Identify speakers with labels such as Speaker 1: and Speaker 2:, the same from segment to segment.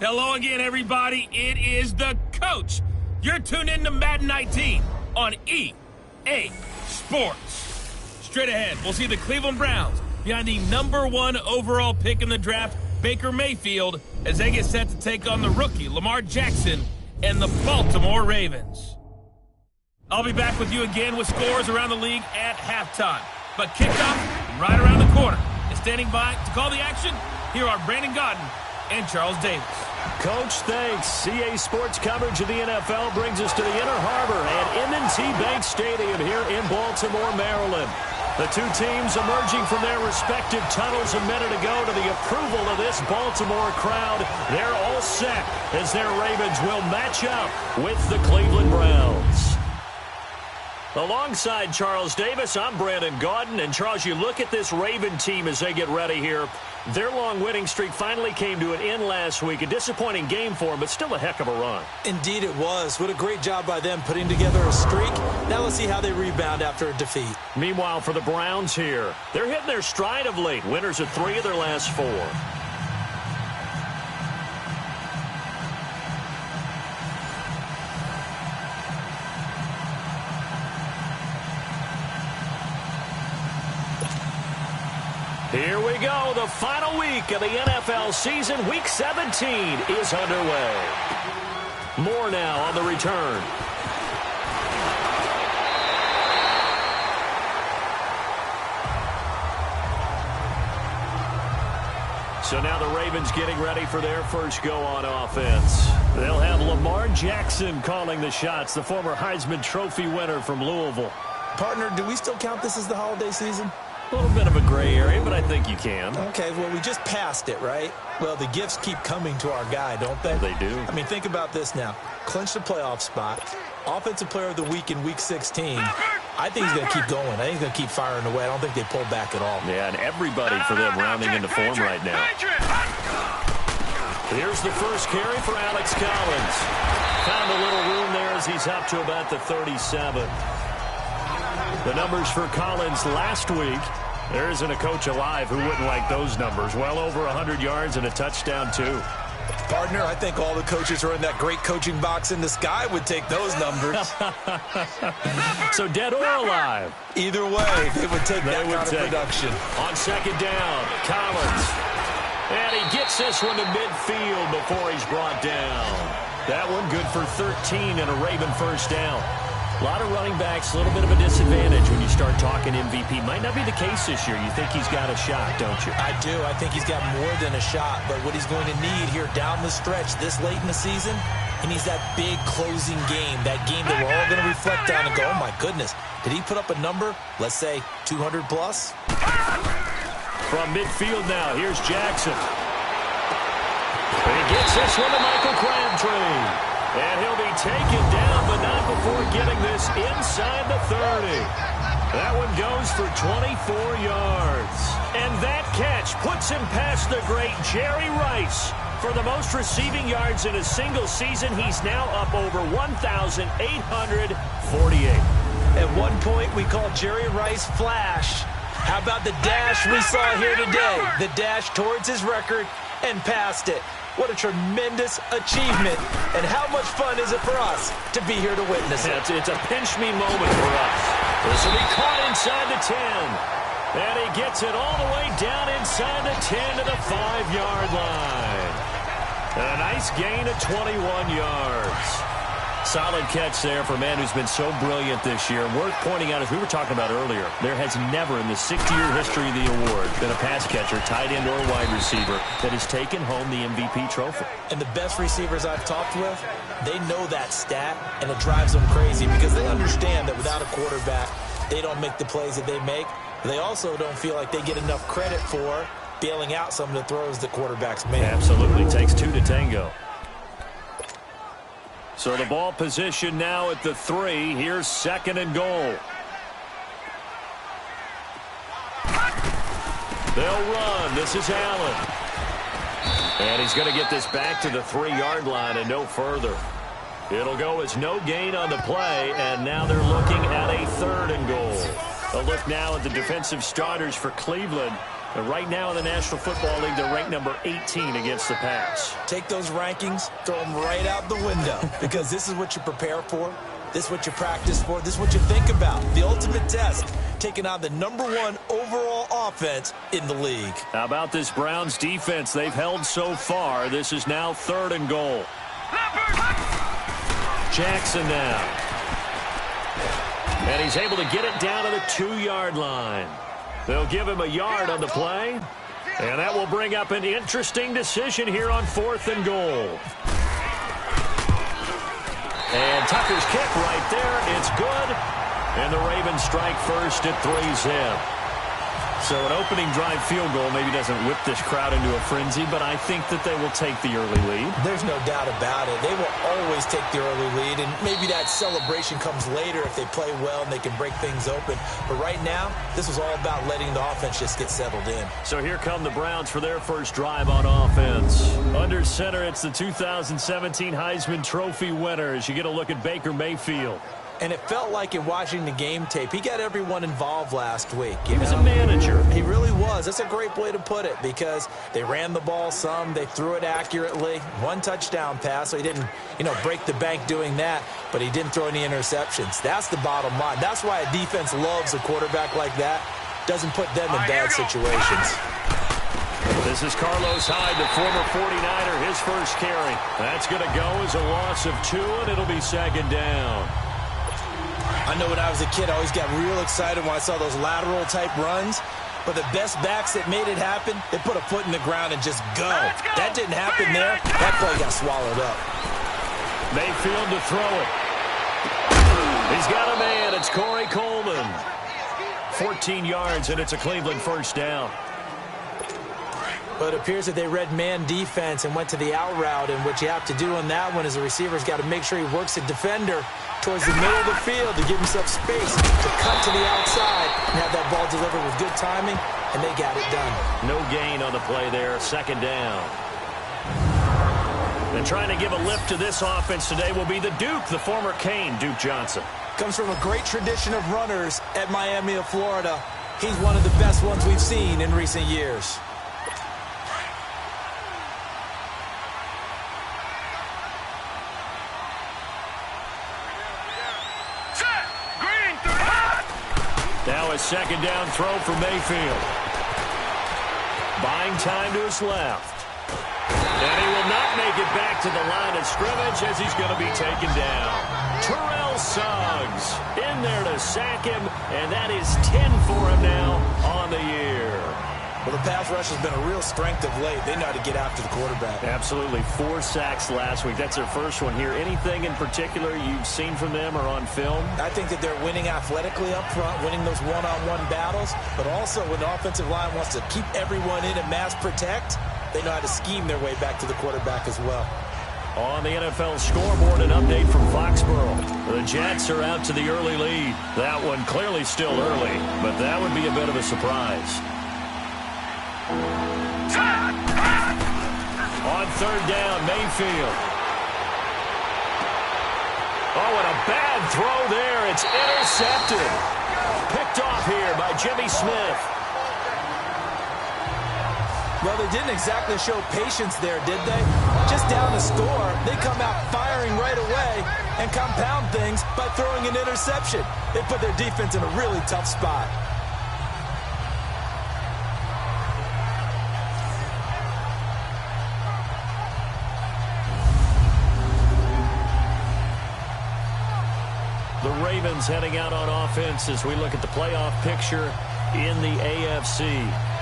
Speaker 1: Hello again, everybody. It is the coach. You're tuned in to Madden 19 on EA Sports. Straight ahead, we'll see the Cleveland Browns behind the #1 overall pick in the draft, Baker Mayfield, as they get set to take on the rookie, Lamar Jackson, and the Baltimore Ravens. I'll be back with you again with scores around the league at halftime. But kickoff right around the corner. And standing by to call the action, here are Brandon Godden and Charles Davis.
Speaker 2: Coach, thanks. CA Sports coverage of the NFL brings us to the Inner Harbor at M&T Bank Stadium here in Baltimore, Maryland. The two teams emerging from their respective tunnels a minute ago to the approval of this Baltimore crowd. They're all set as their Ravens will match up with the Cleveland Browns. Alongside Charles Davis, I'm Brandon Gaudin. And Charles, you look at this Raven team as they get ready here. Their long winning streak finally came to an end last week. A disappointing game for them, but still a heck of a run.
Speaker 3: Indeed it was. What a great job by them putting together a streak. Now let's see how they rebound after a defeat.
Speaker 2: Meanwhile, for the Browns here, they're hitting their stride of late. Winners of 3 of their last 4. Here we go. The final week of the NFL season. Week 17 is underway. More now on the return. So now the Ravens getting ready for their first go on offense. They'll have Lamar Jackson calling the shots, the former Heisman Trophy winner from Louisville.
Speaker 3: Partner, do we still count this as the holiday season?
Speaker 2: A little bit of a gray area, but I think you can.
Speaker 3: Okay, well, we just passed it, right? Well, the gifts keep coming to our guy, don't they?
Speaker 2: They do.
Speaker 3: I mean, think about this now. Clinch the playoff spot. Offensive player of the week in Week 16. I think he's going to keep going. I think he's going to keep firing away. I don't think they pull back at all.
Speaker 2: Yeah, and everybody for them rounding into form right now. Here's the first carry for Alex Collins. Found a little room there as he's up to about the 37. The numbers for Collins last week. There isn't a coach alive who wouldn't like those numbers. Well over 100 yards and a touchdown, too.
Speaker 3: Partner, I think all the coaches who are in that great coaching box in the sky would take those numbers.
Speaker 2: So dead or alive?
Speaker 3: Either way, they would take that kind of production.
Speaker 2: On second down, Collins. And he gets this one to midfield before he's brought down. That one good for 13 and a Raven first down. A lot of running backs, a little bit of a disadvantage when you start talking MVP. Might not be the case this year. You think he's got a shot, don't you?
Speaker 3: I do. I think he's got more than a shot. But what he's going to need here down the stretch this late in the season, he needs that big closing game, that game that we're all going to reflect on and go, oh, my goodness, did he put up a number, let's say 200 plus?
Speaker 2: From midfield now, here's Jackson. And he gets this one to Michael Crabtree. And he'll be taken down, but not before getting this inside the 30. That one goes for 24 yards. And that catch puts him past the great Jerry Rice. For the most receiving yards in a single season, he's now up over 1,848.
Speaker 3: At one point, we called Jerry Rice Flash. How about the dash we saw here today? The dash towards his record and past it. What a tremendous achievement. And how much fun is it for us to be here to witness it?
Speaker 2: It's a pinch-me moment for us. This will be caught inside the 10. And he gets it all the way down inside the 10 to the 5-yard line. And a nice gain of 21 yards. Solid catch there for a man who's been so brilliant this year. Worth pointing out, as we were talking about earlier, there has never in the 60-year history of the award been a pass catcher, tight end, or wide receiver that has taken home the MVP trophy.
Speaker 3: And the best receivers I've talked with, they know that stat, and it drives them crazy because they understand that without a quarterback, they don't make the plays that they make. They also don't feel like they get enough credit for bailing out some of the throws the quarterbacks make.
Speaker 2: Absolutely. Takes 2 to tango. So the ball position now at the 3. Here's second and goal. They'll run. This is Allen. And he's going to get this back to the 3-yard line and no further. It'll go as no gain on the play, and now they're looking at a 3rd and goal. A look now at the defensive starters for Cleveland. But right now in the National Football League, they're ranked number 18 against the pass.
Speaker 3: Take those rankings, throw them right out the window, because this is what you prepare for. This is what you practice for. This is what you think about. The ultimate test, taking on the #1 overall offense in the league.
Speaker 2: How about this Browns defense they've held so far? This is now 3rd and goal. Jackson now. And he's able to get it down to the 2-yard line. They'll give him a yard on the play. And that will bring up an interesting decision here on 4th and goal. And Tucker's kick right there. It's good. And the Ravens strike first at 3-zip. So an opening drive field goal maybe doesn't whip this crowd into a frenzy, but I think that they will take the early lead.
Speaker 3: There's no doubt about it. They will always take the early lead, and maybe that celebration comes later if they play well and they can break things open. But right now, this is all about letting the offense just get settled in.
Speaker 2: So here come the Browns for their first drive on offense. Under center, it's the 2017 Heisman Trophy winner as you get a look at Baker Mayfield.
Speaker 3: And it felt like in watching the game tape, he got everyone involved last week.
Speaker 2: He was a manager.
Speaker 3: He really was. That's a great way to put it, because they ran the ball some, they threw it accurately. 1 touchdown pass, so he didn't, break the bank doing that, but he didn't throw any interceptions. That's the bottom line. That's why a defense loves a quarterback like that. Doesn't put them in bad situations.
Speaker 2: This is Carlos Hyde, the former 49er, his first carry. That's going to go as a loss of 2, and it'll be 2nd down.
Speaker 3: I know when I was a kid, I always got real excited when I saw those lateral-type runs. But the best backs that made it happen, they put a foot in the ground and just go. That didn't happen there. That play got swallowed up.
Speaker 2: Mayfield to throw it. He's got a man. It's Corey Coleman. 14 yards, and it's a Cleveland first down.
Speaker 3: But it appears that they read man defense and went to the out route, and what you have to do on that one is the receiver's got to make sure he works the defender towards the middle of the field to give himself space to cut to the outside and have that ball delivered with good timing, and they got it done.
Speaker 2: No gain on the play there, 2nd down. And trying to give a lift to this offense today will be the Duke, the former Cane, Duke Johnson.
Speaker 3: Comes from a great tradition of runners at Miami of Florida. He's one of the best ones we've seen in recent years.
Speaker 2: Now a 2nd down throw for Mayfield. Buying time to his left. And he will not make it back to the line of scrimmage as he's going to be taken down. Terrell Suggs in there to sack him, and that is 10 for him now on the year.
Speaker 3: Well, the pass rush has been a real strength of late. They know how to get after the quarterback.
Speaker 2: Absolutely. 4 sacks last week. That's their first one here. Anything in particular you've seen from them or on film?
Speaker 3: I think that they're winning athletically up front, winning those one-on-one battles, but also when the offensive line wants to keep everyone in and mass protect, they know how to scheme their way back to the quarterback as well.
Speaker 2: On the NFL scoreboard, an update from Foxborough. The Jets are out to the early lead. That one clearly still early, but that would be a bit of a surprise. On 3rd down, Mayfield. Oh, and a bad throw there. It's intercepted. Picked off here by Jimmy Smith.
Speaker 3: Well, they didn't exactly show patience there, did they? Just down to score, they come out firing right away and compound things by throwing an interception. They put their defense in a really tough spot.
Speaker 2: The Ravens heading out on offense as we look at the playoff picture in the AFC.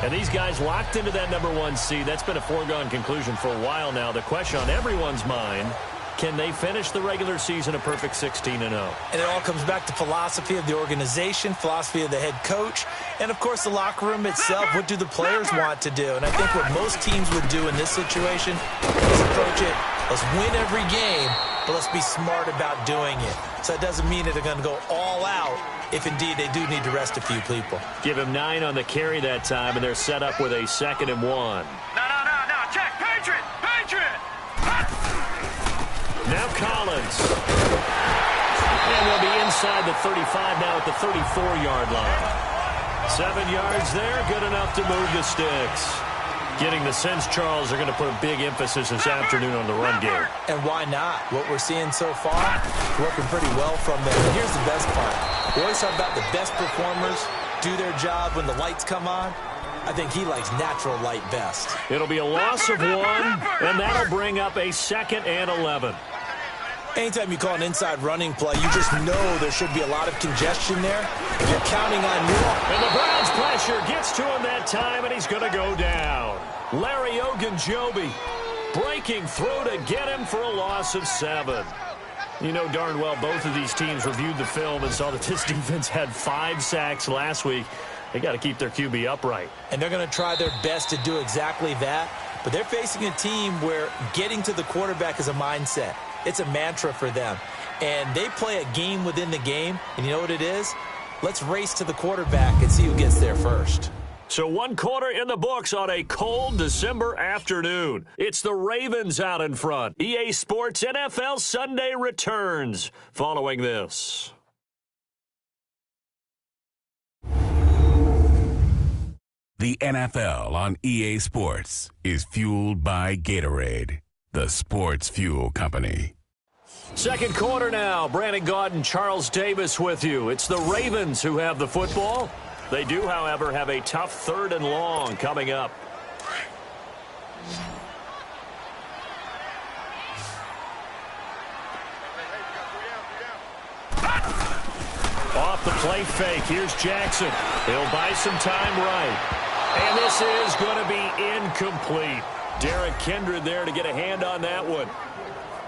Speaker 2: And these guys locked into that #1 seed. That's been a foregone conclusion for a while now. The question on everyone's mind, can they finish the regular season a perfect 16-0?
Speaker 3: And it all comes back to philosophy of the organization, philosophy of the head coach, and, of course, the locker room itself. What do the players want to do? And I think what most teams would do in this situation is approach it, let's win every game, but let's be smart about doing it. So it doesn't mean that they're going to go all out if, indeed, they do need to rest a few people.
Speaker 2: Give him 9 on the carry that time, and they're set up with a 2nd and 1.
Speaker 1: No. Check. Patriot.
Speaker 2: Now Collins. And we'll be inside the 35 now at the 34-yard line. 7 yards there, good enough to move the sticks. Getting the sense, Charles, are going to put a big emphasis this afternoon on the run game.
Speaker 3: And why not? What we're seeing so far, working pretty well from there. And here's the best part. We always talk about the best performers do their job when the lights come on. I think he likes natural light best.
Speaker 2: It'll be a loss of 1, and that'll bring up a 2nd and 11.
Speaker 3: Anytime you call an inside running play, you just know there should be a lot of congestion there. You're counting on you.
Speaker 2: And the Browns' pressure gets to him that time, and he's going to go down. Larry Ogunjobi breaking through to get him for a loss of 7. You know darn well both of these teams reviewed the film and saw that this defense had 5 sacks last week. They got to keep their QB upright.
Speaker 3: And they're going to try their best to do exactly that. But they're facing a team where getting to the quarterback is a mindset. It's a mantra for them. And they play a game within the game. And you know what it is? Let's race to the quarterback and see who gets there first.
Speaker 2: So 1 quarter in the books on a cold December afternoon. It's the Ravens out in front. EA Sports NFL Sunday returns following this.
Speaker 4: The NFL on EA Sports is fueled by Gatorade, the sports fuel company.
Speaker 2: Second quarter now. Brandon Gaudin, Charles Davis with you. It's the Ravens who have the football. They do, however, have a tough 3rd and long coming up. Off the play fake. Here's Jackson. He'll buy some time right. And this is going to be incomplete. Derek Kindred there to get a hand on that one.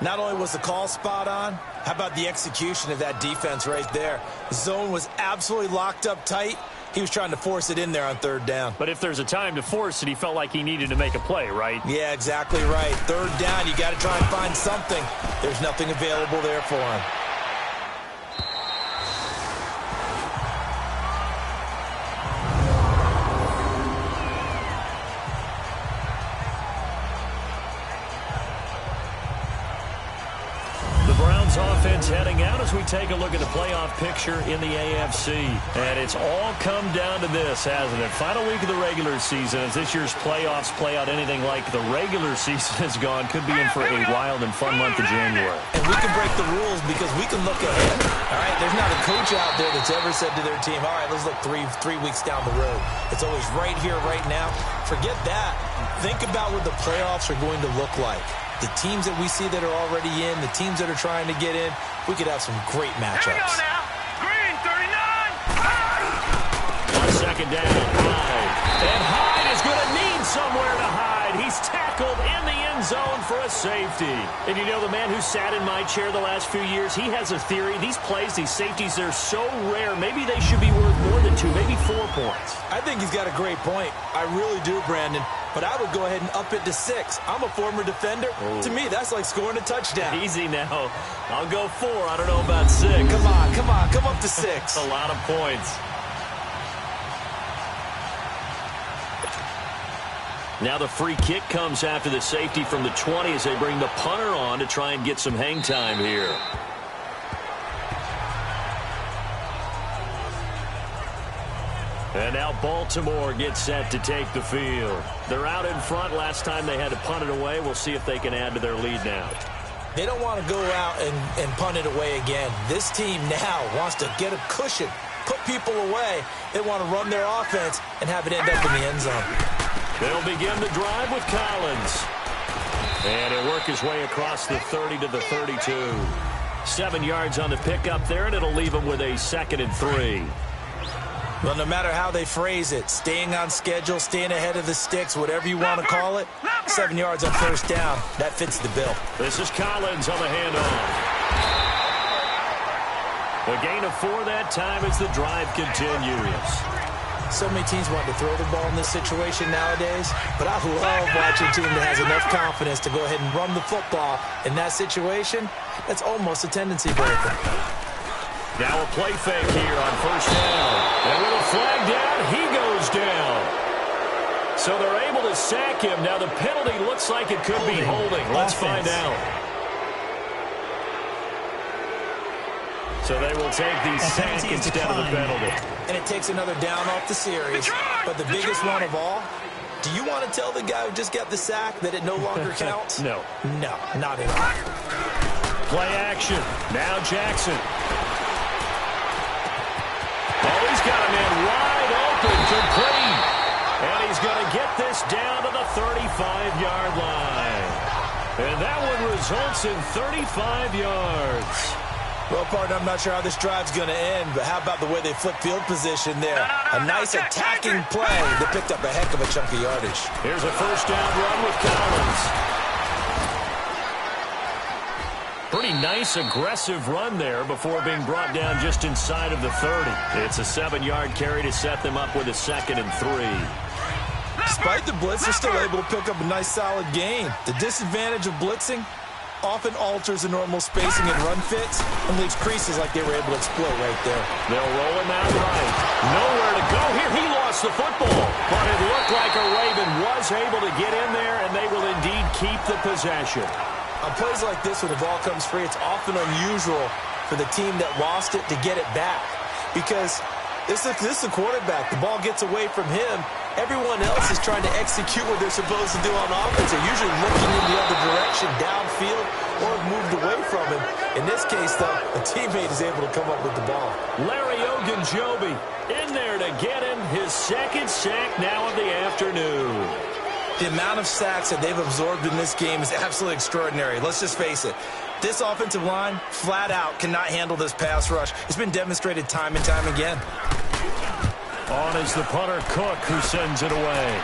Speaker 3: Not only was the call spot on, how about the execution of that defense right there? The zone was absolutely locked up tight. He was trying to force it in there on 3rd down.
Speaker 2: But if there's a time to force it, he felt like he needed to make a play, right?
Speaker 3: Yeah, exactly right. 3rd down, you got to try and find something. There's nothing available there for him.
Speaker 2: Offense heading out as we take a look at the playoff picture in the AFC. And it's all come down to this, hasn't it? Final week of the regular season. As this year's playoffs play out anything like the regular season has gone, could be in for a wild and fun month of January.
Speaker 3: And we can break the rules because we can look ahead. All right, there's not a coach out there that's ever said to their team, all right, let's look three weeks down the road. It's always right here, right now. Forget that. Think about what the playoffs are going to look like. The teams that we see that are already in, the teams that are trying to get in, we could have some great matchups.
Speaker 1: Green 39.
Speaker 2: On 2nd down, Hyde. And Hyde is going to need somewhere to hide. He's tackled in the end zone for a safety. And you know, the man who sat in my chair the last few years, he has a theory. These plays, these safeties, they're so rare. Maybe they should be worth more than 2, maybe 4 points.
Speaker 3: I think he's got a great point. I really do, Brandon. But I would go ahead and up it to 6. I'm a former defender. To me, that's like scoring a touchdown.
Speaker 2: Easy now. I'll go 4. I don't know about 6.
Speaker 3: Come on. Come up to 6.
Speaker 2: A lot of points. Now the free kick comes after the safety from the 20 as they bring the punter on to try and get some hang time here. And now Baltimore gets set to take the field. They're out in front. Last time they had to punt it away. We'll see if they can add to their lead now.
Speaker 3: They don't want to go out and punt it away again. This team now wants to get a cushion, put people away. They want to run their offense and have it end up in the end zone.
Speaker 2: They'll begin the drive with Collins. And he'll work his way across the 30 to the 32. 7 yards on the pickup there, and it'll leave him with a 2nd and 3.
Speaker 3: Well, no matter how they phrase it, staying on schedule, staying ahead of the sticks, whatever you want to call it, 7 yards on 1st down, that fits the bill.
Speaker 2: This is Collins on the handoff. A gain of 4 that time as the drive continues.
Speaker 3: So many teams want to throw the ball in this situation nowadays, but I love watching a team that has enough confidence to go ahead and run the football. In that situation, that's almost a tendency breaker.
Speaker 2: Now a play fake here on 1st down. And with a flag down, he goes down. So they're able to sack him. Now the penalty looks like it could be holding. Let's find out. So they will take the sack instead of the penalty.
Speaker 3: And it takes another down off the series. But the biggest one of all, do you want to tell the guy who just got the sack that it no longer counts?
Speaker 2: No.
Speaker 3: No, not at all.
Speaker 2: Play action. Now Jackson. Oh, he's got a man wide open, complete. And he's going to get this down to the 35-yard line. And that one results in 35 yards.
Speaker 3: Well, partner, I'm not sure how this drive's going to end, but how about the way they flip field position there? A nice attacking play that picked up a heck of a chunk of yardage.
Speaker 2: Here's a first down run with Collins. Pretty nice, aggressive run there before being brought down just inside of the 30. It's a 7-yard carry to set them up with a 2nd and 3.
Speaker 3: Despite the blitz, they're still able to pick up a nice, solid gain. The disadvantage of blitzing often alters the normal spacing and run fits and leaves creases like they were able to exploit right there.
Speaker 2: They'll roll him out right. Nowhere to go here. He lost the football, but it looked like a Raven was able to get in there, and they will indeed keep the possession.
Speaker 3: On plays like this, when the ball comes free, it's often unusual for the team that lost it to get it back because this is the quarterback. The ball gets away from him. Everyone else is trying to execute what they're supposed to do on offense. They're usually looking in the other direction, downfield, or moved away from him. In this case, though, a teammate is able to come up with the ball.
Speaker 2: Larry Ogunjobi in there to get him his 2nd sack now of the afternoon.
Speaker 3: The amount of sacks that they've absorbed in this game is absolutely extraordinary. Let's just face it. This offensive line, flat out, cannot handle this pass rush. It's been demonstrated time and time again.
Speaker 2: On is the punter, Cook, who sends it away.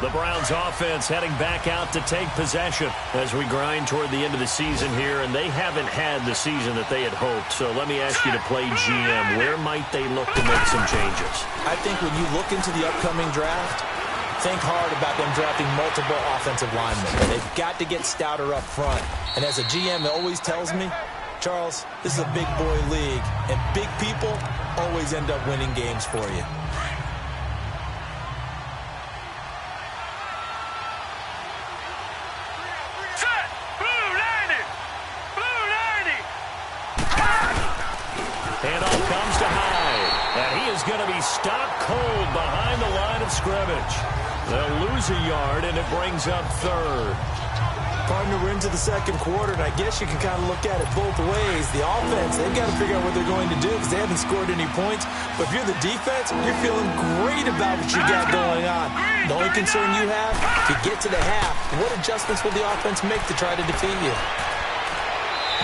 Speaker 2: The Browns offense heading back out to take possession as we grind toward the end of the season here, and they haven't had the season that they had hoped. So let me ask you to play GM. Where might they look to make some changes?
Speaker 3: I think when you look into the upcoming draft, think hard about them drafting multiple offensive linemen. They've got to get stouter up front. And as a GM always tells me, Charles, this is a big boy league, and big people always end up winning games for you.
Speaker 2: Handoff comes to Hyde, and he is going to be stopped cold behind the line of scrimmage. They'll lose a yard, and it brings up 3rd.
Speaker 3: Partner, we're into the 2nd quarter, and I guess you can kind of look at it both ways. The offense, they've got to figure out what they're going to do because they haven't scored any points. But if you're the defense, you're feeling great about what you got going on. The only concern you have, to get to the half, what adjustments will the offense make to try to defeat you?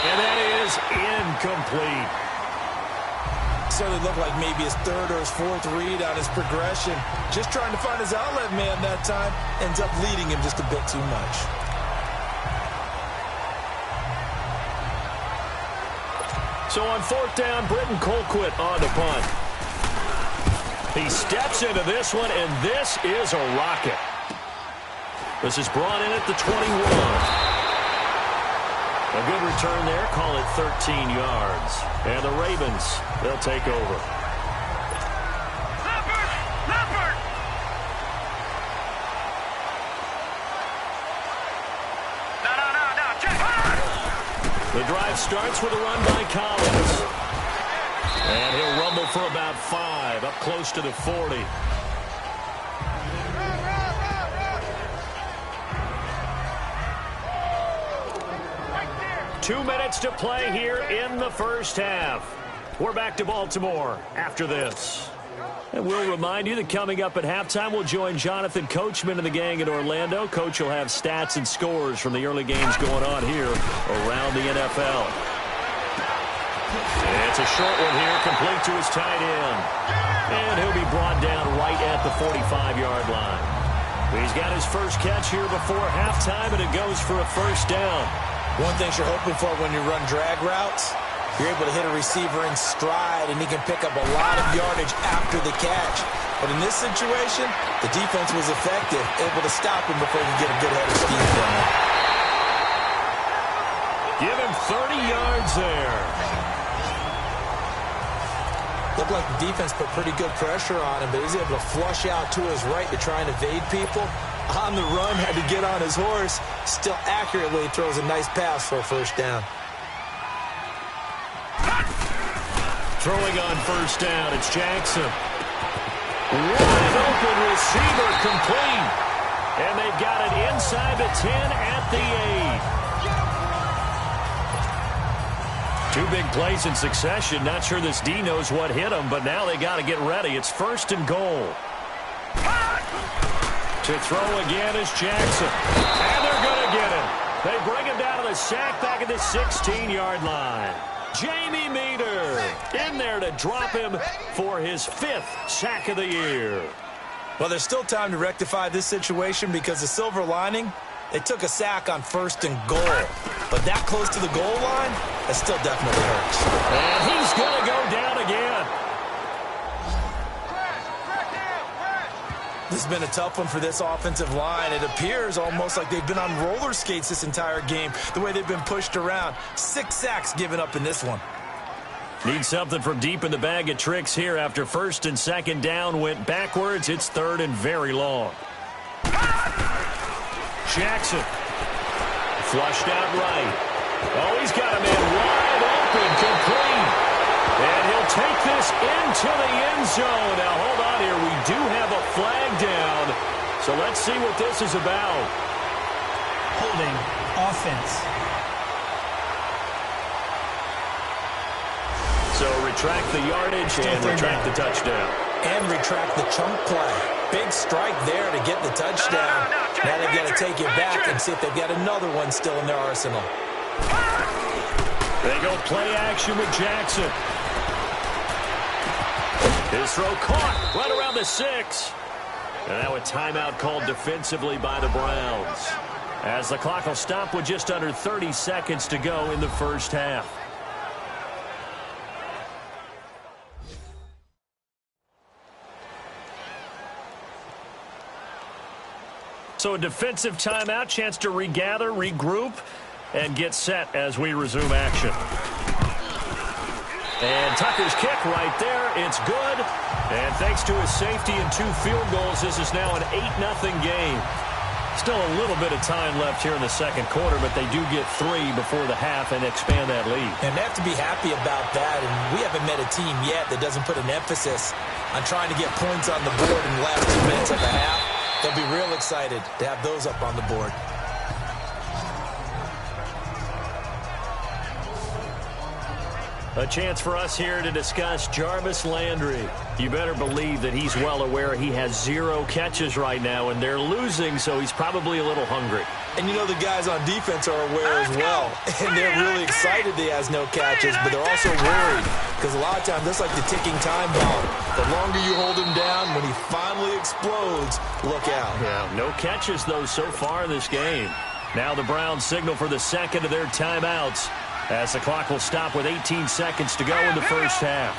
Speaker 2: And that is incomplete.
Speaker 3: Certainly looked like maybe his 3rd or his 4th read on his progression. Just trying to find his outlet man that time. Ends up leading him just a bit too much.
Speaker 2: So on 4th down, Britton Colquitt on the punt. He steps into this one, and this is a rocket. This is brought in at the 21. A good return there. Call it 13 yards. And the Ravens, they'll take over. The drive starts with a run by Collins. And he'll rumble for about 5, up close to the 40. Two minutes to play here in the first half. We're back to Baltimore after this. And we'll remind you that coming up at halftime, we'll join Jonathan Coachman and the gang in Orlando. Coach will have stats and scores from the early games going on here around the NFL. It's a short one here, complete to his tight end. And he'll be brought down right at the 45-yard line. He's got his first catch here before halftime, and it goes for a first down.
Speaker 3: One thing you're hoping for when you run drag routes, you're able to hit a receiver in stride, and he can pick up a lot of yardage after the catch. But in this situation, the defense was effective, able to stop him before he could get a good head of steam from him.
Speaker 2: Give him 30 yards there.
Speaker 3: Looked like the defense put pretty good pressure on him, but he's able to flush out to his right to try and evade people. On the run, had to get on his horse. Still accurately throws a nice pass for a first down.
Speaker 2: Throwing on first down, it's Jackson. Wide open receiver, complete. And they've got it inside the 10 at the 8. Two big plays in succession. Not sure this D knows what hit him, but now they got to get ready. It's first and goal. To throw again is Jackson. And they're going to get him. They bring him down to the sack back at the 16-yard line. Jamie Meter in there to drop him for his 5th sack of the year.
Speaker 3: Well, there's still time to rectify this situation because the silver lining, they took a sack on first and goal. But that close to the goal line, that still definitely hurts.
Speaker 2: And he's going to go down again.
Speaker 3: This has been a tough one for this offensive line. It appears almost like they've been on roller skates this entire game, the way they've been pushed around. 6 sacks given up in this one.
Speaker 2: Need something from deep in the bag of tricks here after first and second down went backwards. It's third and very long. Jackson. Flushed out right. Oh, he's got a man wide open, complete. And he'll take this into the end zone. Now, hold on here. We do have a flag down. So let's see what this is about.
Speaker 5: Holding offense.
Speaker 2: So retract the yardage and retract the touchdown.
Speaker 3: And retract the chunk play. Big strike there to get the touchdown. Now they've got to take it back and see if they've got another one still in their arsenal.
Speaker 2: They go play action with Jackson. His throw caught right around the 6. And now a timeout called defensively by the Browns. As the clock will stop with just under 30 seconds to go in the first half. So a defensive timeout, chance to regather, regroup, and get set as we resume action. And Tucker's kick right there. It's good. And thanks to his safety and 2 field goals, this is now an 8-0 game. Still a little bit of time left here in the second quarter, but they do get 3 before the half and expand that lead.
Speaker 3: And they have to be happy about that. And we haven't met a team yet that doesn't put an emphasis on trying to get points on the board in the last 2 minutes of the half. They'll be real excited to have those up on the board.
Speaker 2: A chance for us here to discuss Jarvis Landry. You better believe that he's well aware he has 0 catches right now, and they're losing, so he's probably a little hungry.
Speaker 3: And you know the guys on defense are aware as well. And they're really excited that he has no catches, but they're also worried. Because a lot of times, that's like the ticking time bomb. The longer you hold him down, when he finally explodes, look out.
Speaker 2: Yeah, no catches, though, so far in this game. Now the Browns signal for the second of their timeouts, as the clock will stop with 18 seconds to go in the first half.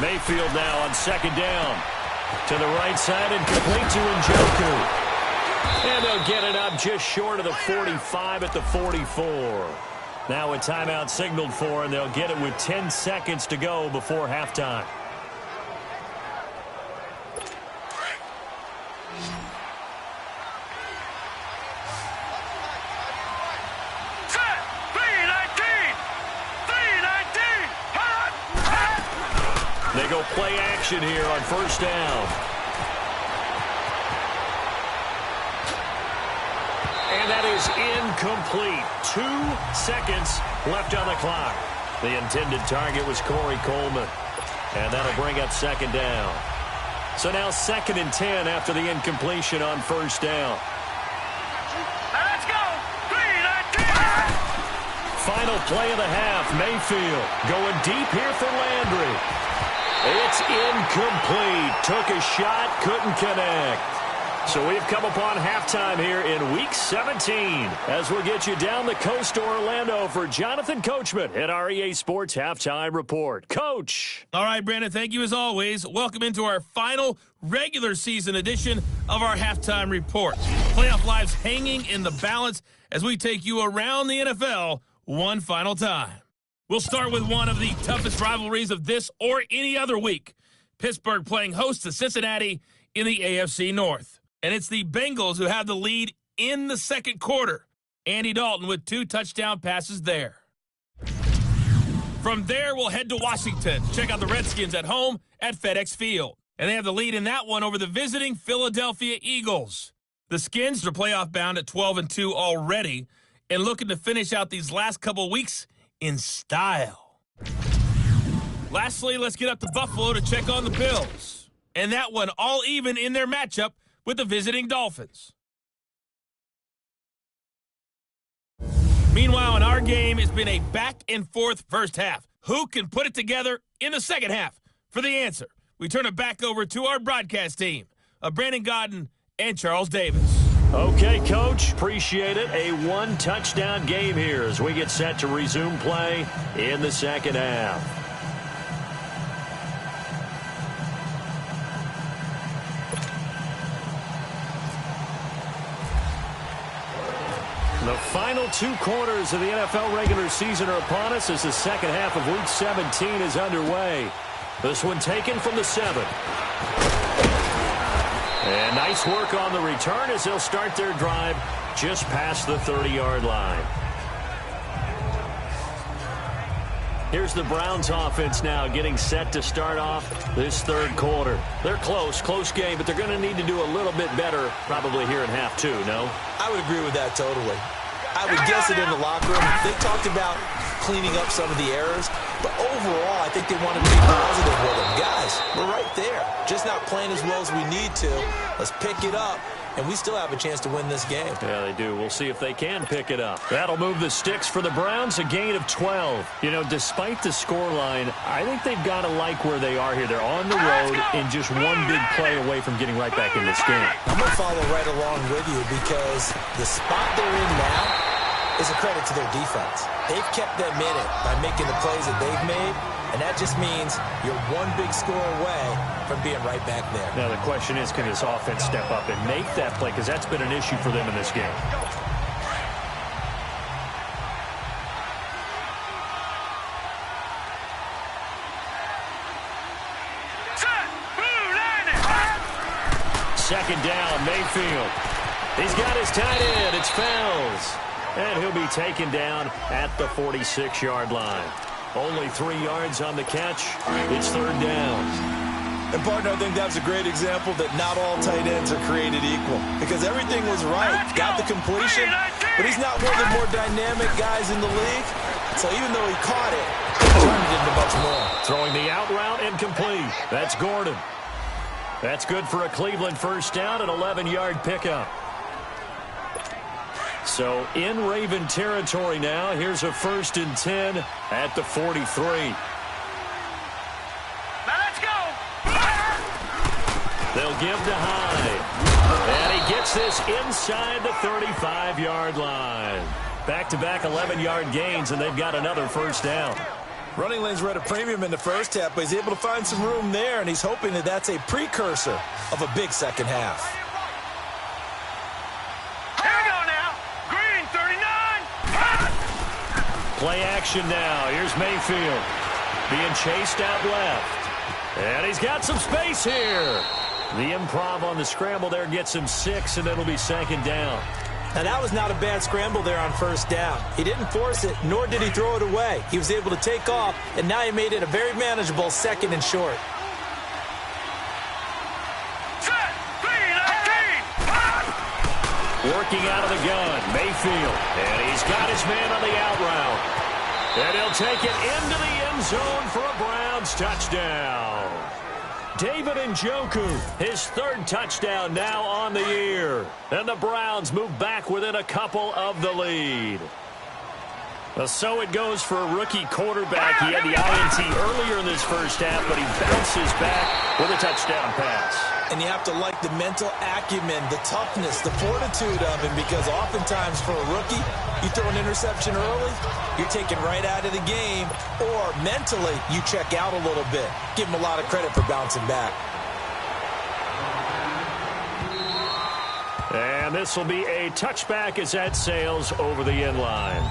Speaker 2: Mayfield now on second down. To the right side and complete to Njoku. And they'll get it up just short of the 45 at the 44. Now a timeout signaled for, and they'll get it with 10 seconds to go before halftime. They go play action here on first down. And that is incomplete. 2 seconds left on the clock. The intended target was Corey Coleman. And that'll bring up second down. So now 2nd and 10 after the incompletion on first down.
Speaker 6: Let's go. 3-19.
Speaker 2: Final play of the half. Mayfield going deep here for Landry. It's incomplete. Took a shot, couldn't connect. So we've come upon halftime here in Week 17 as we'll get you down the coast to Orlando for Jonathan Coachman at our EA Sports Halftime Report. Coach.
Speaker 1: All right, Brandon, thank you as always. Welcome into our final regular season edition of our Halftime Report. Playoff lives hanging in the balance as we take you around the NFL one final time. We'll start with one of the toughest rivalries of this or any other week. Pittsburgh playing host to Cincinnati in the AFC North. And it's the Bengals who have the lead in the second quarter. Andy Dalton with 2 touchdown passes there. From there, we'll head to Washington. Check out the Redskins at home at FedEx Field. And they have the lead in that one over the visiting Philadelphia Eagles. The Skins are playoff bound at 12-2 already and looking to finish out these last couple weeks in style. Lastly, let's get up to Buffalo to check on the Bills. And that one all even in their matchup with the visiting Dolphins. Meanwhile, in our game, it's been a back-and-forth first half. Who can put it together in the second half? For the answer, we turn it back over to our broadcast team of Brandon Godden and Charles Davis.
Speaker 2: Okay, Coach, appreciate it. A 1-touchdown game here as we get set to resume play in the second half. The final 2 quarters of the NFL regular season are upon us as the second half of Week 17 is underway. This one taken from the 7. And nice work on the return as they'll start their drive just past the 30-yard line. Here's the Browns offense now getting set to start off this third quarter. They're close game, but they're going to need to do a little bit better probably here in half 2, no?
Speaker 3: I would agree with that totally. I would guess it in the locker room. They talked about cleaning up some of the errors, but overall, I think they wanted to be positive with them. Guys, we're right there. Just not playing as well as we need to. Let's pick it up, and we still have a chance to win this game.
Speaker 2: Yeah, they do. We'll see if they can pick it up. That'll move the sticks for the Browns, a gain of 12. You know, despite the scoreline, I think they've got to like where they are here. They're on the road and just one big play away from getting right back in this game.
Speaker 3: I'm going to follow right along with you because the spot they're in now is a credit to their defense. They've kept them in it by making the plays that they've made, and that just means you're one big score away from being right back there.
Speaker 2: Now the question is, can this offense step up and make that play? Because that's been an issue for them in this game. Second down, Mayfield. He's got his tight end. It's Fells. And he'll be taken down at the 46-yard line. Only 3 yards on the catch. It's third down.
Speaker 3: And, partner, I think that's a great example that not all tight ends are created equal. Because everything was right. Got the completion. But he's not one of the more dynamic guys in the league. So even though he caught it, he turned it into much more.
Speaker 2: Throwing the out route incomplete. That's Gordon. That's good for a Cleveland first down, an 11-yard pickup. So in Raven territory now. Here's a 1st and 10 at the 43.
Speaker 6: Now let's go.
Speaker 2: They'll give to Hyde. And he gets this inside the 35-yard line. Back-to-back 11-yard gains, and they've got another first down.
Speaker 3: Running lanes were at a premium in the first half, but he's able to find some room there, and he's hoping that that's a precursor of a big second half.
Speaker 2: Play action now. Here's Mayfield being chased out left. And he's got some space here. The improv on the scramble there gets him 6, and it'll be second down.
Speaker 3: Now, that was not a bad scramble there on first down. He didn't force it, nor did he throw it away. He was able to take off, and now he made it a very manageable 2nd and short.
Speaker 2: Working out of the gun, Mayfield. And he's got his man on the out route. And he'll take it into the end zone for a Browns touchdown. David Njoku, his 3rd touchdown now on the year. And the Browns move back within a couple of the lead. So it goes for a rookie quarterback. He had the INT earlier in this first half, but he bounces back with a touchdown pass.
Speaker 3: And you have to like the mental acumen, the toughness, the fortitude of him, because oftentimes for a rookie, you throw an interception early, you're taken right out of the game, or mentally you check out a little bit. Give him a lot of credit for bouncing back.
Speaker 2: And this will be a touchback as that sails over the end line.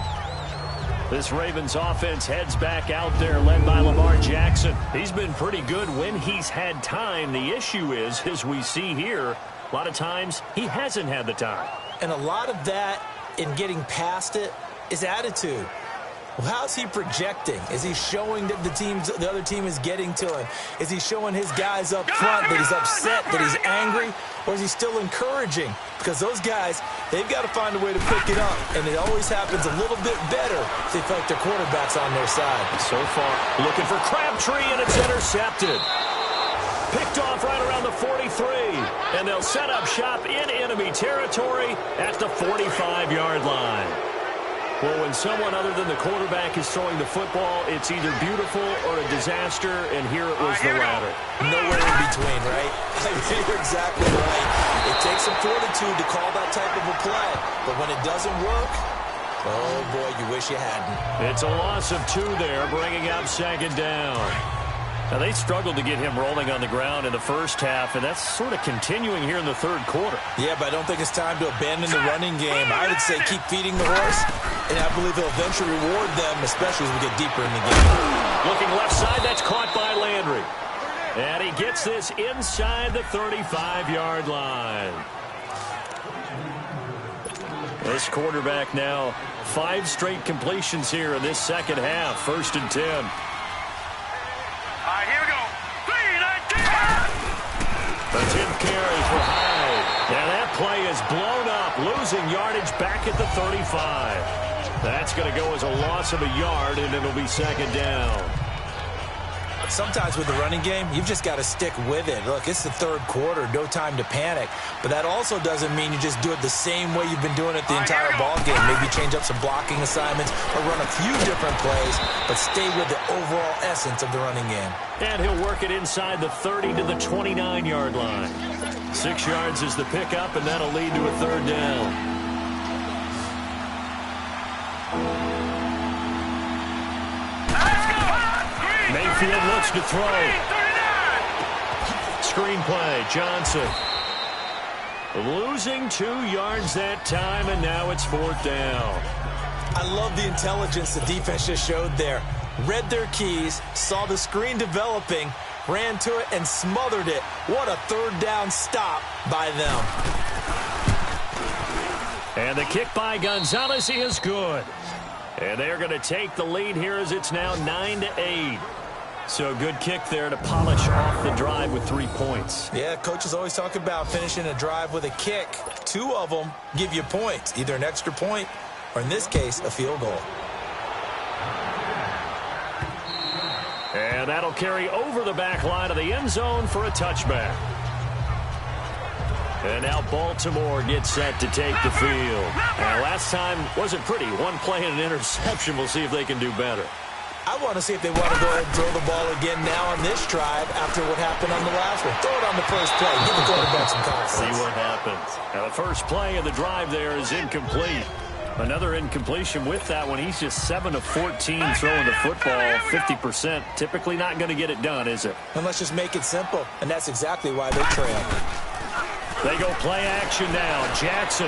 Speaker 2: This Ravens offense heads back out there, led by Lamar Jackson. He's been pretty good when he's had time. The issue is, as we see here, a lot of times he hasn't had the time.
Speaker 3: And a lot of that in getting past it is attitude. Well, how's he projecting? Is he showing that the other team is getting to him? Is he showing his guys up front that he's upset, that he's angry? Or is he still encouraging? Because those guys, they've got to find a way to pick it up. And it always happens a little bit better if they feel like their quarterback's on their side.
Speaker 2: So far, looking for Crabtree, and it's intercepted. Picked off right around the 43. And they'll set up shop in enemy territory at the 45-yard line. Well, when someone other than the quarterback is throwing the football, it's either beautiful or a disaster, and here it was the latter.
Speaker 3: Nowhere in between, right? You're exactly right. It takes some fortitude to call that type of a play, but when it doesn't work, oh boy, you wish you hadn't.
Speaker 2: It's a loss of 2 there, bringing up second down. Now, they struggled to get him rolling on the ground in the first half, and that's sort of continuing here in the third quarter.
Speaker 3: Yeah, but I don't think it's time to abandon the running game. I would say keep feeding the horse, and I believe he'll eventually reward them, especially as we get deeper in the game.
Speaker 2: Looking left side, that's caught by Landry. And he gets this inside the 35-yard line. This quarterback now 5 straight completions here in this second half, 1st and 10.
Speaker 6: Here we go. 3-19.
Speaker 2: The 10th carry for Hyde. And that play is blown up, losing yardage back at the 35. That's going to go as a loss of a yard, and it'll be second down.
Speaker 3: Sometimes with the running game, you've just got to stick with it. Look, it's the third quarter, no time to panic. But that also doesn't mean you just do it the same way you've been doing it the entire ball game. Maybe change up some blocking assignments or run a few different plays, but stay with the overall essence of the running game.
Speaker 2: And he'll work it inside the 30 to the 29-yard line. 6 yards is the pickup, and that'll lead to a third down. Mayfield looks to throw. Screenplay, Johnson. Losing 2 yards that time, and now it's 4th down.
Speaker 3: I love the intelligence the defense just showed there. Read their keys, saw the screen developing, ran to it, and smothered it. What a third down stop by them.
Speaker 2: And the kick by Gonzalez is good. And they're going to take the lead here as it's now 9-8. So good kick there to polish off the drive with 3 points.
Speaker 3: Yeah, coaches always talk about finishing a drive with a kick. 2 of them give you points, either an extra point or, in this case, a field goal.
Speaker 2: And that'll carry over the back line of the end zone for a touchback. And now Baltimore gets set to take the field. And last time wasn't pretty. 1 play and an interception. We'll see if they can do better.
Speaker 3: I want to see if they want to go ahead and throw the ball again now on this drive after what happened on the last one. Throw it on the first play. Give the quarterback some confidence.
Speaker 2: See what happens. Now the first play of the drive there is incomplete. Another incompletion with that one. He's just 7 of 14 throwing the football, 50%. Typically not going to get it done, is it?
Speaker 3: And let's just make it simple. And that's exactly why they trail.
Speaker 2: They go play action now. Jackson.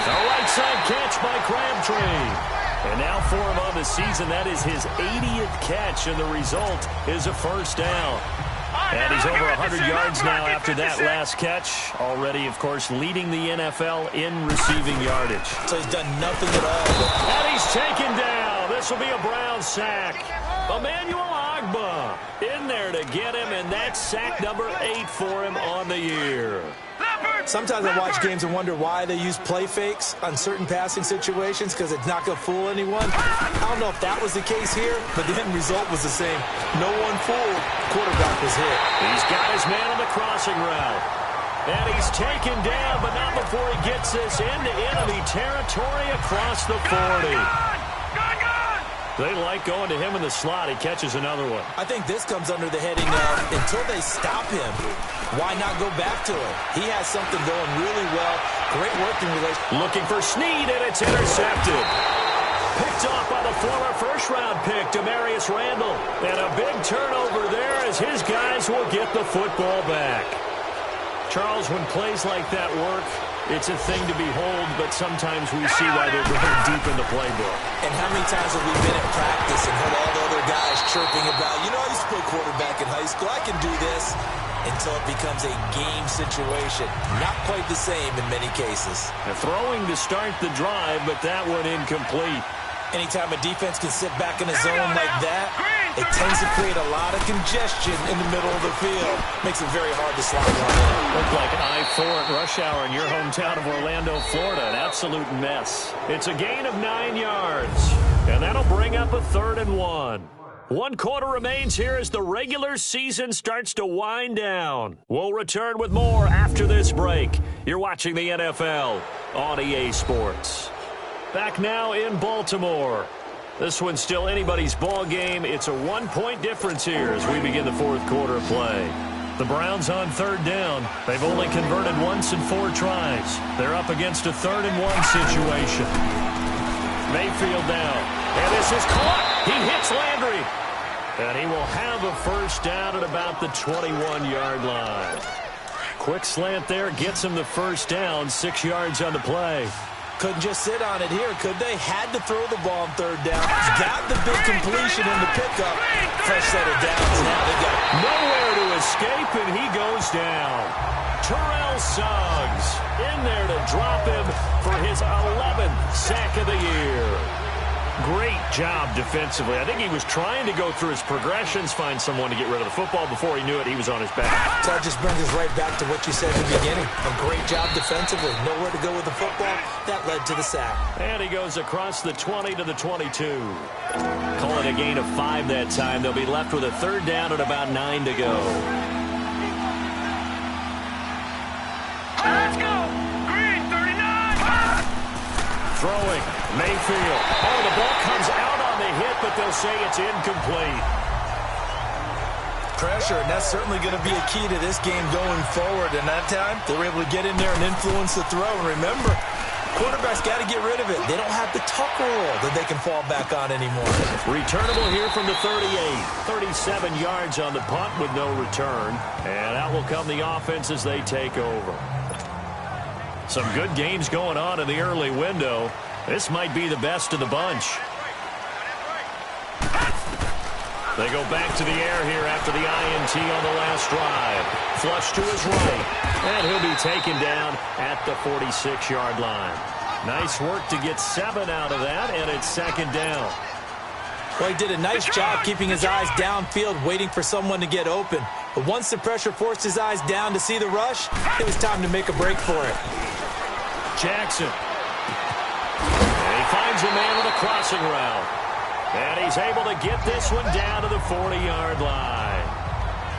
Speaker 2: The right side catch by Crabtree. And now for him on the season, that is his 80th catch, and the result is a first down. And he's over 100 yards now after that last catch. Already, of course, leading the NFL in receiving yardage.
Speaker 3: So he's done nothing at all.
Speaker 2: And he's taken down. This will be a Brown sack. Emmanuel Ogbah in there to get him, and that's sack number 8 for him on the year.
Speaker 3: Sometimes I watch games and wonder why they use play fakes on certain passing situations, because it's not going to fool anyone. I don't know if that was the case here, but the end result was the same. No one fooled. Quarterback was hit.
Speaker 2: He's got his man on the crossing route. And he's taken down, but not before he gets this into enemy territory across the 40. They like going to him in the slot. He catches another one.
Speaker 3: I think this comes under the heading of until they stop him, why not go back to him? He has something going really well. Great working relationship.
Speaker 2: Looking for Snead, and it's intercepted. Picked off by the former first-round pick, Demarius Randall. And a big turnover there as his guys will get the football back. Charles, when plays like that work, it's a thing to behold, but sometimes we see why they're going deep in the playbook.
Speaker 3: And how many times have we been at practice and heard all the other guys chirping about, you know, I used to play quarterback in high school, I can do this, until it becomes a game situation. Not quite the same in many cases.
Speaker 2: Throwing to start the drive, but that one incomplete.
Speaker 3: Anytime a defense can sit back in a zone like that, it tends to create a lot of congestion in the middle of the field. Makes it very hard to slide one in.
Speaker 2: Looked like an I-4 at rush hour in your hometown of Orlando, Florida. An absolute mess. It's a gain of 9 yards, and that'll bring up a 3rd and 1. 1 quarter remains here as the regular season starts to wind down. We'll return with more after this break. You're watching the NFL on EA Sports. Back now in Baltimore. This one's still anybody's ball game. It's a 1-point difference here as we begin the 4th quarter of play. The Browns on 3rd down. They've only converted once in 4 tries. They're up against a 3rd and 1 situation. Mayfield down. And this is caught. He hits Landry. And he will have a 1st down at about the 21-yard line. Quick slant there gets him the 1st down. 6 yards on the play.
Speaker 3: Couldn't just sit on it here, could they? Had to throw the ball on 3rd down. Got the big completion in the pickup. Fresh set of downs. Now they got
Speaker 2: nowhere to escape, and he goes down. Terrell Suggs in there to drop him for his 11th sack of the year. Great job defensively. I think he was trying to go through his progressions, find someone to get rid of the football. Before he knew it, he was on his back.
Speaker 3: So that just brings us right back to what you said in the beginning. A great job defensively. Nowhere to go with the football. That led to the sack.
Speaker 2: And he goes across the 20 to the 22. Call it a gain of 5 that time. They'll be left with a 3rd down and about 9 to go.
Speaker 6: Let's go. Green, 39.
Speaker 2: Throwing. Mayfield. Oh, the ball comes out on the hit, but they'll say it's incomplete.
Speaker 3: Pressure, and that's certainly going to be a key to this game going forward. And that time, they were able to get in there and influence the throw. And remember, quarterbacks got to get rid of it. They don't have the tuck rule that they can fall back on anymore.
Speaker 2: Returnable here from the 38. 37 yards on the punt with no return. And out will come the offense as they take over. Some good games going on in the early window. This might be the best of the bunch. They go back to the air here after the INT on the last drive. Flush to his right. And he'll be taken down at the 46-yard line. Nice work to get 7 out of that, and it's 2nd down.
Speaker 3: Well, he did a nice job keeping his eyes downfield, waiting for someone to get open. But once the pressure forced his eyes down to see the rush, it was time to make a break for it.
Speaker 2: Jackson. And he finds a man with a crossing route. And he's able to get this one down to the 40-yard line.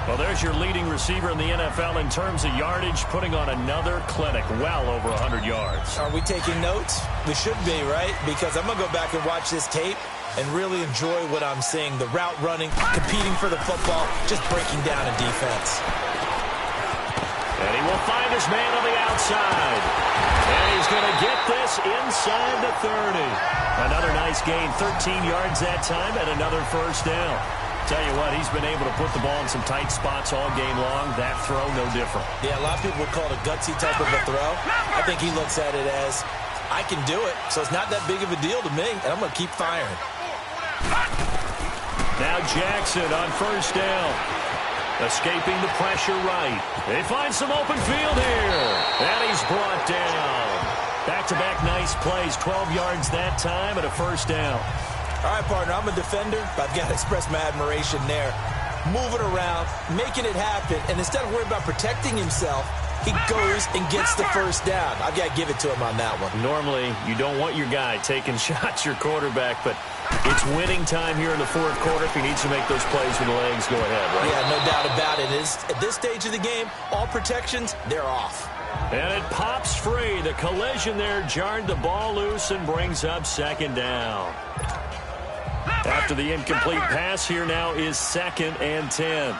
Speaker 2: Well, there's your leading receiver in the NFL in terms of yardage, putting on another clinic, well over 100 yards.
Speaker 3: Are we taking notes? We should be, right? Because I'm going to go back and watch this tape and really enjoy what I'm seeing. The route running, competing for the football, just breaking down a defense.
Speaker 2: And he will find his man on the outside. And he's going to get this inside the 30. Another nice gain, 13 yards that time, and another 1st down. Tell you what, he's been able to put the ball in some tight spots all game long. That throw, no different.
Speaker 3: Yeah, a lot of people would call it a gutsy type of a throw. I think he looks at it as, I can do it, so it's not that big of a deal to me, and I'm going to keep firing.
Speaker 2: Now Jackson on 1st down. Escaping the pressure right. They find some open field here. And he's brought down. Back-to-back nice plays. 12 yards that time and a 1st down.
Speaker 3: All right, partner, I'm a defender, but I've got to express my admiration there. Moving around, making it happen, and instead of worrying about protecting himself, he goes and gets the 1st down. I've got to give it to him on that one.
Speaker 2: Normally, you don't want your guy taking shots, your quarterback, but it's winning time here in the 4th quarter. If he needs to make those plays with the legs, go ahead, right?
Speaker 3: Yeah, no doubt about it. At this stage of the game, all protections, they're off.
Speaker 2: And it pops free. The collision there jarred the ball loose and brings up 2nd down. After the incomplete pass, here now is 2nd and 10.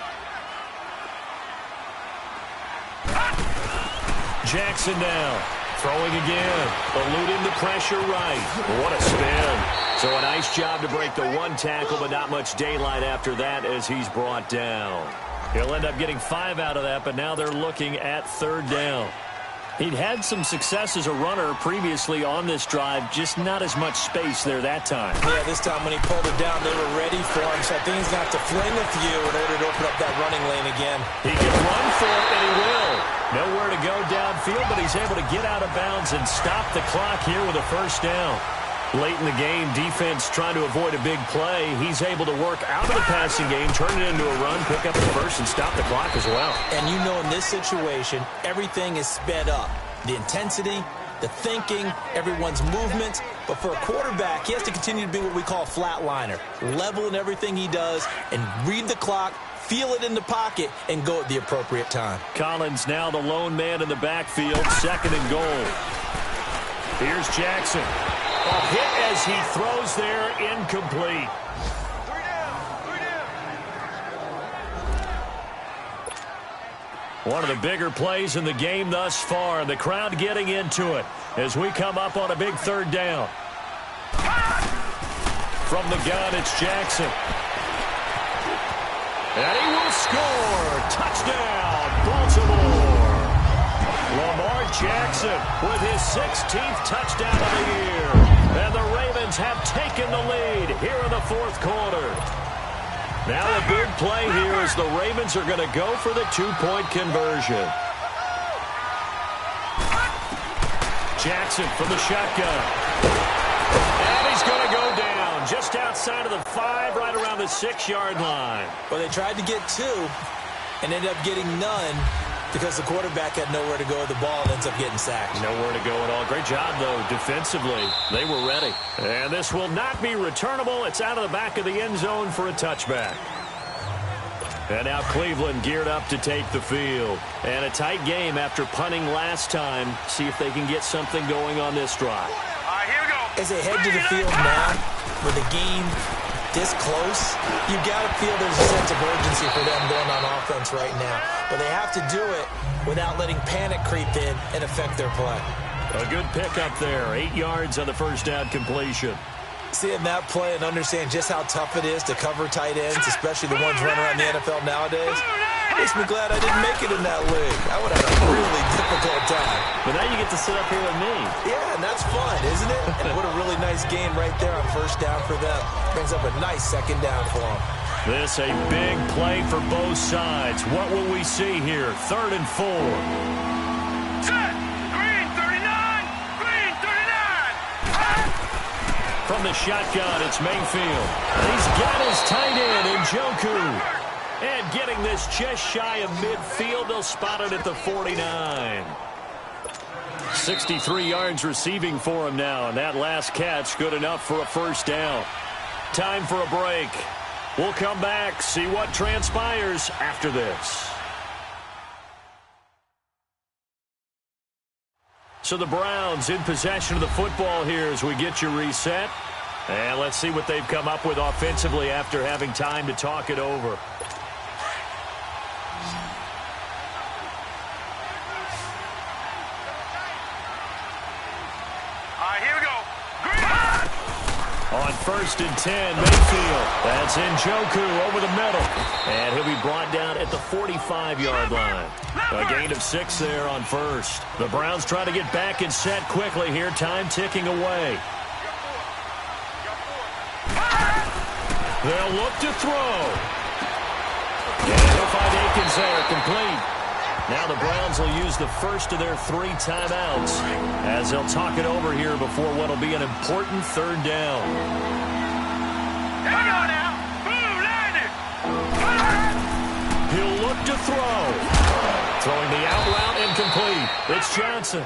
Speaker 2: Jackson now. Throwing again. Eluding the pressure right. What a spin. So a nice job to break the 1 tackle, but not much daylight after that as he's brought down. He'll end up getting 5 out of that, but now they're looking at 3rd down. He'd had some success as a runner previously on this drive, just not as much space there that time.
Speaker 3: Yeah, this time when he pulled it down, they were ready for him, so I think he's going to have to fling a few in order to open up that running lane again.
Speaker 2: He can run for it, and he will. Nowhere to go downfield, but he's able to get out of bounds and stop the clock here with a 1st down. Late in the game, defense trying to avoid a big play. He's able to work out of the passing game, turn it into a run, pick up the 1st, and stop the clock as well.
Speaker 3: And you know in this situation, everything is sped up. The intensity, the thinking, everyone's movement. But for a quarterback, he has to continue to be what we call a flatliner. Level in everything he does and read the clock, feel it in the pocket, and go at the appropriate time.
Speaker 2: Collins now the lone man in the backfield, 2nd and goal. Here's Jackson. A hit as he throws there, incomplete. One of the bigger plays in the game thus far. The crowd getting into it as we come up on a big 3rd down. From the gun, it's Jackson. And he will score. Touchdown, Baltimore. Lamar Jackson with his 16th touchdown of the year. And the Ravens have taken the lead here in the 4th quarter. Now a big play here as the Ravens are going to go for the 2-point conversion. Jackson from the shotgun. And he's going to go down just outside of the 5, right around the 6-yard line.
Speaker 3: Well, they tried to get 2 and ended up getting none because the quarterback had nowhere to go with the ball and ends up getting sacked.
Speaker 2: Nowhere to go at all. Great job, though, defensively. They were ready. And this will not be returnable. It's out of the back of the end zone for a touchback. And now Cleveland geared up to take the field. And a tight game after punting last time. See if they can get something going on this drive.
Speaker 6: All right, here we go.
Speaker 3: As they head to the field now, with the game this close, you got to feel there's a sense of urgency for them going on offense right now. But they have to do it without letting panic creep in and affect their play.
Speaker 2: A good pickup there. 8 yards on the 1st down completion.
Speaker 3: Seeing that play and understand just how tough it is to cover tight ends, especially the ones running around the NFL nowadays, makes me glad I didn't make it in that league. I would have had a really difficult time.
Speaker 2: But now you get to sit up here with me.
Speaker 3: Yeah, and that's fun, isn't it? And what a really nice game right there on 1st down for them. Brings up a nice 2nd down for them.
Speaker 2: This a big play for both sides. What will we see here? 3rd and 4.
Speaker 6: Set. Green 39. Green 39.
Speaker 2: From the shotgun, it's Mayfield. He's got his tight end, Njoku. And getting this just shy of midfield, they'll spot it at the 49. 63 yards receiving for him now, and that last catch good enough for a 1st down. Time for a break. We'll come back, see what transpires after this. So the Browns in possession of the football here as we get you reset. And let's see what they've come up with offensively after having time to talk it over. On 1st and 10, Mayfield. That's Njoku over the middle. And he'll be brought down at the 45-yard line. A gain of 6 there on 1st. The Browns try to get back and set quickly here. Time ticking away. They'll look to throw. And he'll find Akins there, complete. Now the Browns will use the first of their 3 timeouts as they'll talk it over here before what will be an important 3rd down.
Speaker 6: Here we go now. Boom, landed.
Speaker 2: He'll look to throw. Throwing the out route incomplete. It's Johnson.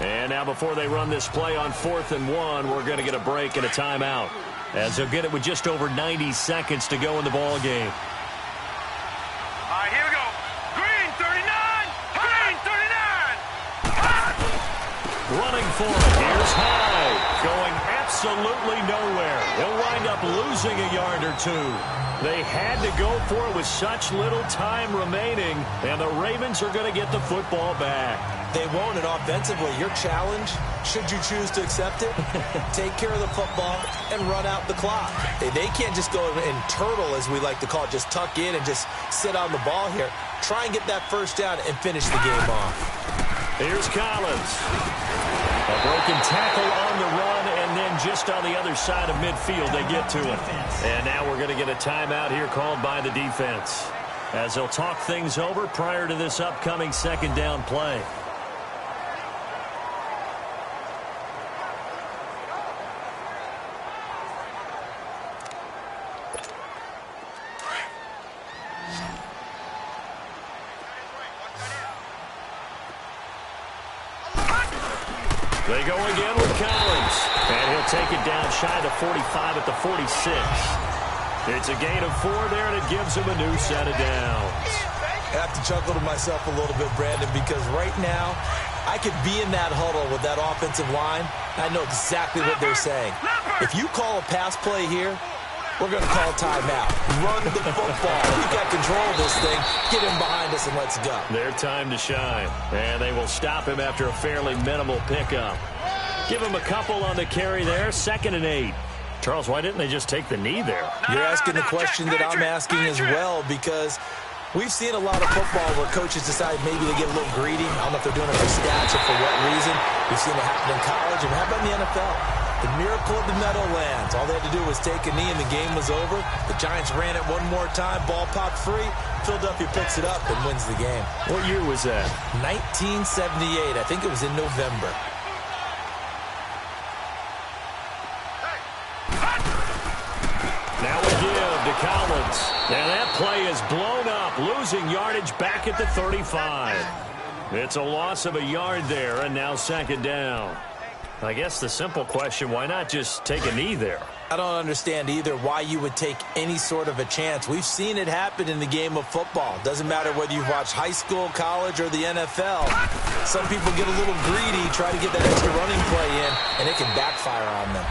Speaker 2: And now before they run this play on 4th and 1, we're going to get a break and a timeout as they'll get it with just over 90 seconds to go in the ball game.
Speaker 6: All right, here we go.
Speaker 2: Running for it. Here's Hyde. Going absolutely nowhere. He'll wind up losing a yard or 2. They had to go for it with such little time remaining, and the Ravens are going to get the football back.
Speaker 3: They won't, and offensively, your challenge, should you choose to accept it, take care of the football and run out the clock. They can't just go and turtle, as we like to call it, just tuck in and just sit on the ball here. Try and get that first down and finish the game off.
Speaker 2: Here's Collins. A broken tackle on the run, and then just on the other side of midfield, they get to him. And now we're going to get a timeout here called by the defense, as they'll talk things over prior to this upcoming second down play. They go again with Collins, and he'll take it down shy of the 45 at the 46. It's a gain of 4 there, and it gives him a new set of downs.
Speaker 3: I have to chuckle to myself a little bit, Brandon, because right now I could be in that huddle with that offensive line. I know exactly what they're saying. If you call a pass play here, we're going to call timeout. Run the football. We've got control of this thing. Get him behind us and let's go.
Speaker 2: Their time to shine. And they will stop him after a fairly minimal pickup. Give him a couple on the carry there. 2nd and 8. Charles, why didn't they just take the knee there?
Speaker 3: You're asking the question that I'm asking as well, because we've seen a lot of football where coaches decide maybe they get a little greedy. I don't know if they're doing it for stats or for what reason. We've seen it happen in college. And how about in the NFL? The miracle of the Meadowlands. All they had to do was take a knee and the game was over. The Giants ran it one more time. Ball popped free. Philadelphia picks it up and wins the game.
Speaker 2: What year was that?
Speaker 3: 1978. I think it was in November.
Speaker 2: Now we give to Collins. And that play is blown up, losing yardage back at the 35. It's a loss of a yard there, and now 2nd down. I guess the simple question, why not just take a knee there?
Speaker 3: I don't understand either why you would take any sort of a chance. We've seen it happen in the game of football. Doesn't matter whether you've watched high school, college, or the NFL. Some people get a little greedy, try to get that extra running play in, and it can backfire on them.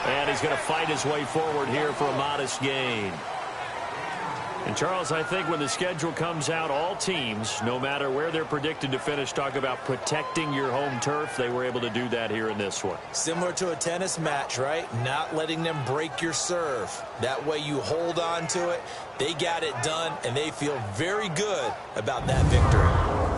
Speaker 2: And he's going to fight his way forward here for a modest gain. And, Charles, I think when the schedule comes out, all teams, no matter where they're predicted to finish, talk about protecting your home turf. They were able to do that here in this one.
Speaker 3: Similar to a tennis match, right? Not letting them break your serve. That way you hold on to it. They got it done, and they feel very good about that victory.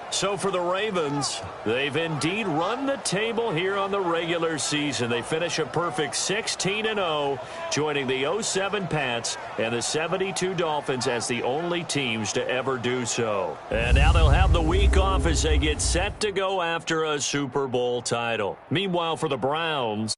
Speaker 2: So for the Ravens, they've indeed run the table here on the regular season. They finish a perfect 16-0, joining the 07 Pats and the 72 Dolphins as the only teams to ever do so. And now they'll have the week off as they get set to go after a Super Bowl title. Meanwhile, for the Browns,